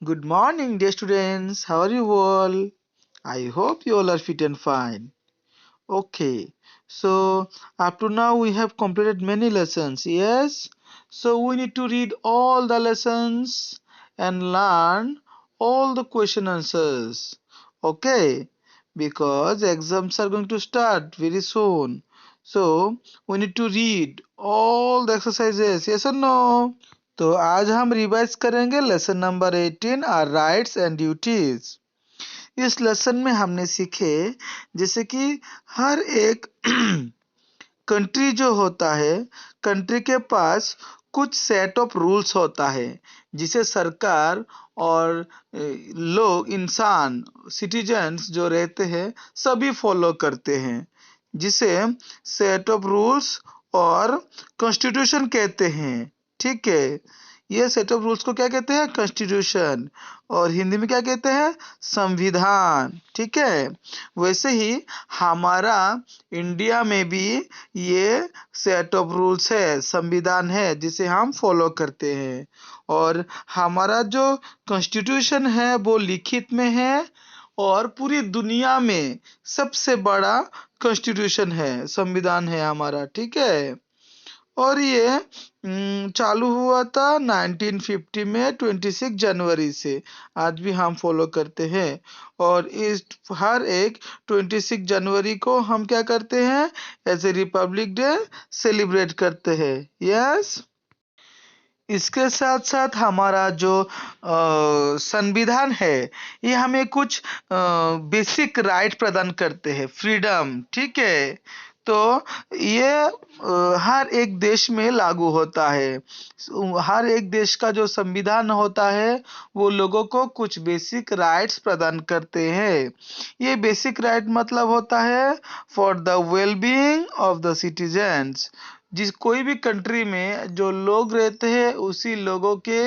Good morning, dear students. How are you all? I hope you all are fit and fine. Okay, so up to now we have completed many lessons. Yes, so we need to read all the lessons and learn all the question answers. Okay, because exams are going to start very soon. So we need to read all the exercises. Yes or no? तो आज हम revise करेंगे lesson number 18 are rights and duties. इस lesson में हमने सीखे जैसे कि हर एक कंट्री जो होता है, कंट्री के पास कुछ सेट ऑफ रूल्स होता है जिसे सरकार और लोग, इंसान, सिटीजन्स जो रहते हैं सभी फॉलो करते हैं, जिसे सेट ऑफ रूल्स और कॉन्स्टिट्यूशन कहते हैं। ठीक है, ये सेट ऑफ रूल्स को क्या कहते हैं? कॉन्स्टिट्यूशन। और हिंदी में क्या कहते हैं? संविधान। ठीक है, वैसे ही हमारा इंडिया में भी ये सेट ऑफ रूल्स है, संविधान है जिसे हम फॉलो करते हैं। और हमारा जो कॉन्स्टिट्यूशन है वो लिखित में है और पूरी दुनिया में सबसे बड़ा कॉन्स्टिट्यूशन है, संविधान है हमारा। ठीक है, और ये चालू हुआ था 1950 में 26 जनवरी से। आज भी हम फॉलो करते हैं और इस हर एक 26 जनवरी को हम क्या करते हैं? As a Republic Day celebrate करते हैं। यस, इसके साथ साथ हमारा जो संविधान है ये हमें कुछ बेसिक राइट प्रदान करते हैं, फ्रीडम। ठीक है, तो ये हर एक देश में लागू होता है। हर एक देश का जो संविधान होता है वो लोगों को कुछ बेसिक राइट्स प्रदान करते हैं। ये बेसिक राइट मतलब होता है for the well being of the citizens. जिस कोई भी कंट्री में जो लोग रहते हैं उसी लोगों के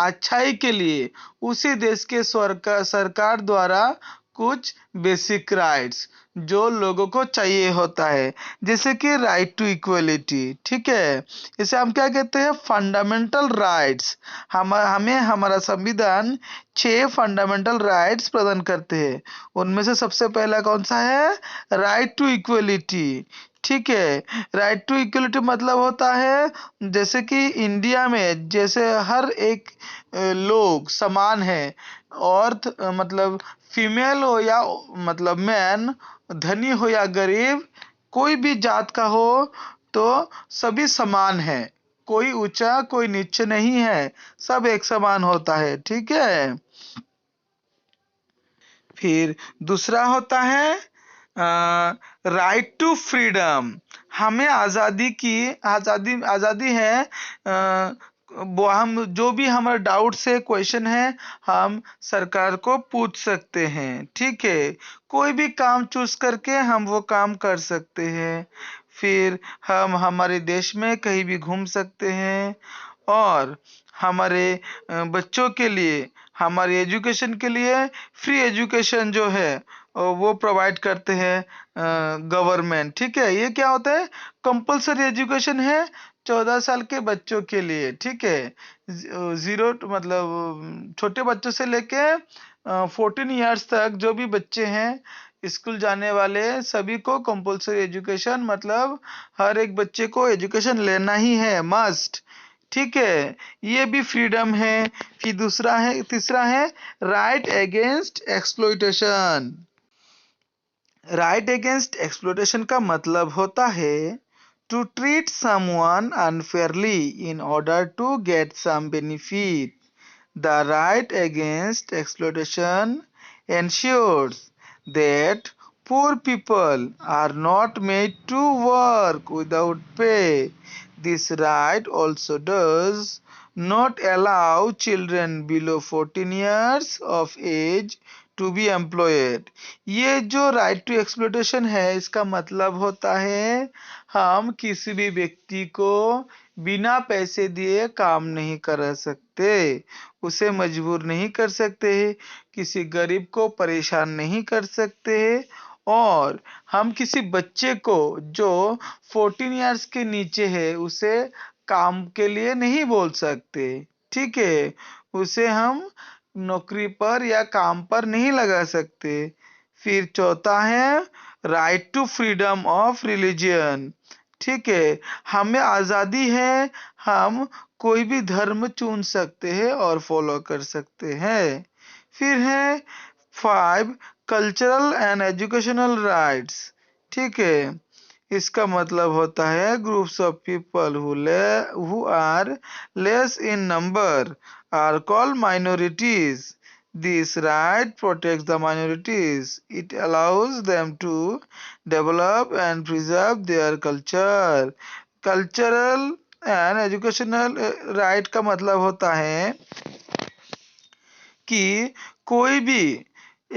अच्छाई के लिए उसी देश के सरकार द्वारा कुछ बेसिक राइट्स जो लोगों को चाहिए होता है, जैसे कि राइट टू इक्वलिटी। ठीक है, इसे हम क्या कहते हैं? Fundamental rights. हमें हमारा संविधान 6 फंडामेंटल राइट्स प्रदान करते हैं। उनमें से सबसे पहला कौन सा है? Right to equality. ठीक है, राइट टू इक्वलिटी मतलब होता है जैसे कि इंडिया में जैसे हर एक लोग समान है और मतलब फीमेल हो या मतलब मैन, धनी हो या गरीब, कोई भी जात का हो तो सभी समान है। कोई ऊंचा कोई नीचे नहीं है, सब एक समान होता है। ठीक है, फिर दूसरा होता है राइट टू फ्रीडम। हमें आज़ादी है। वो हम जो भी हमारे डाउट्स है, क्वेश्चन है, हम सरकार को पूछ सकते हैं। ठीक है, कोई भी काम चूज करके हम वो काम कर सकते हैं। फिर हम हमारे देश में कहीं भी घूम सकते हैं और हमारे बच्चों के लिए, हमारी एजुकेशन के लिए फ्री एजुकेशन जो है वो प्रोवाइड करते हैं गवर्नमेंट। ठीक है, ये क्या होता है? कंपलसरी एजुकेशन है 14 साल के बच्चों के लिए। ठीक है, जीरो मतलब छोटे बच्चों से लेके 14 इयर्स तक जो भी बच्चे हैं स्कूल जाने वाले सभी को कंपलसरी एजुकेशन, मतलब हर एक बच्चे को एजुकेशन लेना ही है, मस्ट। ठीक है, ये भी फ्रीडम है। फिर तीसरा है right against exploitation. Right against exploitation का मतलब होता है to treat someone unfairly in order to get some benefit. The right against exploitation ensures that poor people are not made to work without pay. This right also does not allow children below 14 years of age to be employed. ये जो right to exploitation है इसका मतलब होता है हम किसी भी व्यक्ति को बिना पैसे दिए काम नहीं करा सकते, उसे मजबूर नहीं कर सकते, किसी गरीब को परेशान नहीं कर सकते, और हम किसी बच्चे को जो 14 इयर्स के नीचे है उसे काम के लिए नहीं बोल सकते। ठीक है, उसे हम नौकरी पर या काम पर नहीं लगा सकते। फिर चौथा है right to freedom of religion. ठीक है, हमें आजादी है, हम कोई भी धर्म चुन सकते हैं और फॉलो कर सकते हैं। फिर है 5 कल्चरल एंड एजुकेशनल राइट्स। ठीक है, इसका मतलब होता है groups of people who are less in number are called minorities. This right protects the minorities. It allows them to develop and preserve their culture. Cultural and educational right का मतलब होता है कि कोई भी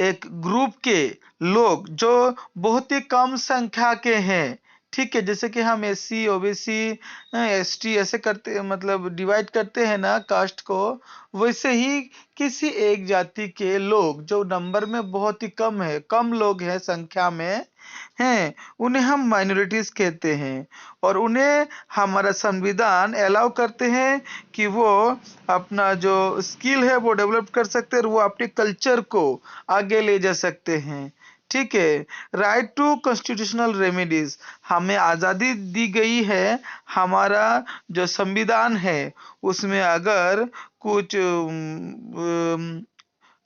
एक ग्रुप के लोग जो बहुत ही कम संख्या के हैं, ठीक है, जैसे कि हम एससी ओबीसी एसटी ऐसे करते मतलब डिवाइड करते हैं ना कास्ट को, वैसे ही किसी एक जाति के लोग जो नंबर में बहुत ही कम है, कम लोग हैं संख्या में हैं, उन्हें हम माइनॉरिटीज कहते हैं। और उन्हें हमारा संविधान अलाउ करते हैं कि वो अपना जो स्किल है वो डेवलप कर सकते हैं और वो अपने कल्चर को आगे ले जा सकते हैं। ठीक है, राइट टू कॉन्स्टिट्यूशनल रेमेडीज, हमें आज़ादी दी गई है, हमारा जो संविधान है उसमें अगर कुछ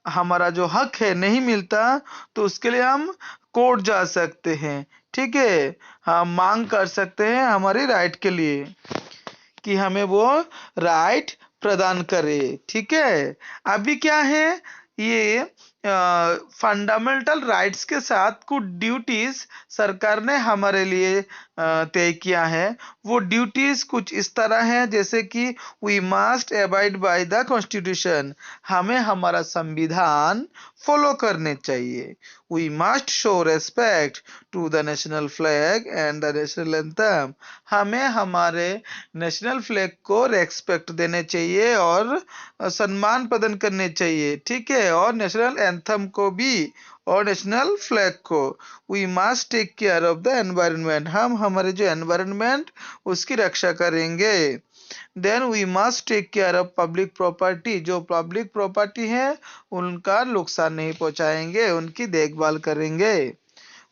हमारा जो हक है नहीं मिलता तो उसके लिए हम कोर्ट जा सकते हैं। ठीक है, हम मांग कर सकते हैं हमारी राइट के लिए कि हमें वो राइट प्रदान करे। ठीक है, अभी क्या है, ये फंडामेंटल राइट्स के साथ कुछ ड्यूटीज सरकार ने हमारे लिए तय किया है। वो ड्यूटीज कुछ इस तरह है जैसे कि we must abide by the constitution, हमें हमारा संविधान फॉलो करने चाहिए। We must show respect to the national flag and the national anthem, हमें हमारे नेशनल फ्लैग को रेस्पेक्ट देने चाहिए और सम्मान प्रदान करने चाहिए। ठीक है, और नेशनल एंथम को भी और नेशनल फ्लैग को। We must take care of the environment, हम हमारे जो एनवायरनमेंट उसकी रक्षा करेंगे। Then we must take care of public property, जो पब्लिक प्रॉपर्टी है उनका नुकसान नहीं पहुंचाएंगे, उनकी देखभाल करेंगे।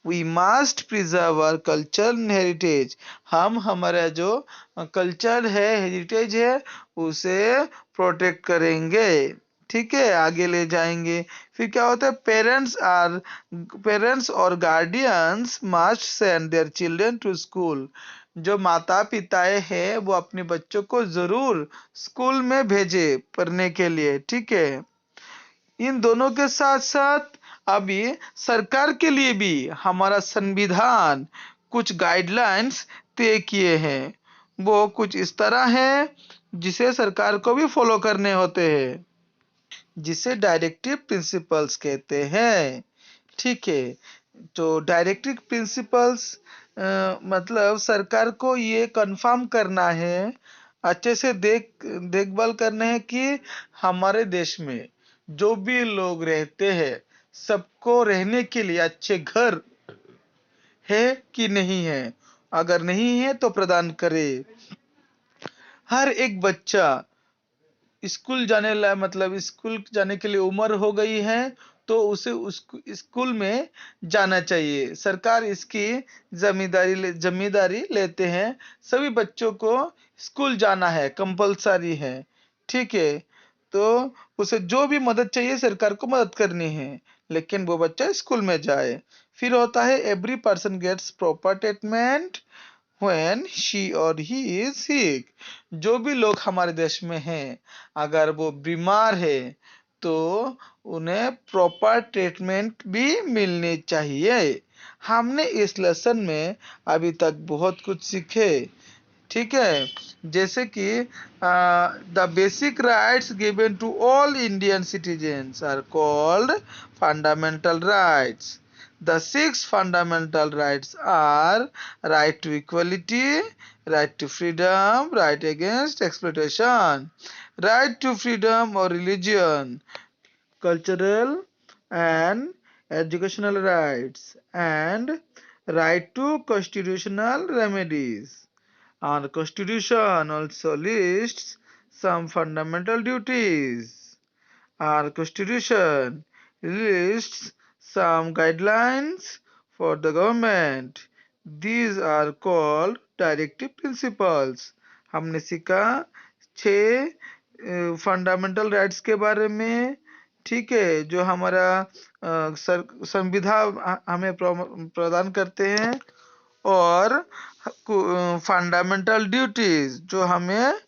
We must preserve our culture heritage, हम हमारा जो कल्चर है हेरिटेज है उसे प्रोटेक्ट करेंगे। ठीक है, आगे ले जाएंगे। फिर क्या होता है, पेरेंट्स और guardians must send their children to school, जो माता पिताएं हैं वो अपने बच्चों को जरूर स्कूल में भेजे पढ़ने के लिए। ठीक है, इन दोनों के साथ साथ अभी सरकार के लिए भी हमारा संविधान कुछ गाइडलाइंस तय किए हैं, वो कुछ इस तरह है जिसे सरकार को भी फॉलो करने होते हैं, जिसे डायरेक्टिव प्रिंसिपल्स कहते हैं। ठीक है, तो डायरेक्टिव प्रिंसिपल्स मतलब सरकार को ये कंफर्म करना है, अच्छे से देखभाल करना है कि हमारे देश में जो भी लोग रहते हैं सबको रहने के लिए अच्छे घर है कि नहीं है, अगर नहीं है तो प्रदान करे। हर एक बच्चा स्कूल जाने ला मतलब स्कूल जाने के लिए उम्र हो गई है तो उसे उस स्कूल में जाना चाहिए, सरकार इसकी जिम्मेदारी लेते हैं, सभी बच्चों को स्कूल जाना है, कंपलसरी है। ठीक है, तो उसे जो भी मदद चाहिए सरकार को मदद करनी है, लेकिन वो बच्चा स्कूल में जाए। फिर होता है every person gets proper treatment when she or he is sick, जो भी लोग हमारे देश में हैं अगर वो बीमार है तो उन्हें प्रॉपर ट्रीटमेंट भी मिलनी चाहिए। हमने इस लेसन में अभी तक बहुत कुछ सीखे। ठीक है, जैसे कि the basic rights given to all Indian citizens are called fundamental rights. The 6 fundamental rights are right to equality, right to freedom, right against exploitation, right to freedom or religion, cultural and educational rights, and right to constitutional remedies. Our constitution also lists some fundamental duties. Our constitution lists some guidelines for the government. These are called directive principles. हमने सीखा 6 fundamental rights के बारे में, ठीक है, जो हमारा संविधान हमें प्रदान करते हैं, और फंडामेंटल ड्यूटीज जो हमें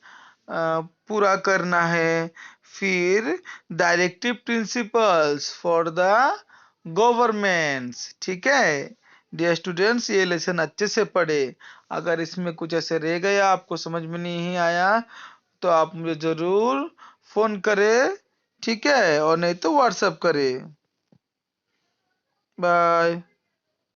पूरा करना है। फिर directive principles for the governments, ठीक है। डियर स्टूडेंट्स, ये लेसन अच्छे से पढ़े। अगर इसमें कुछ ऐसे रह गया, आपको समझ में नहीं आया, तो आप मुझे जरूर फोन करें, ठीक है, और नहीं तो व्हाट्सएप करें। बाय।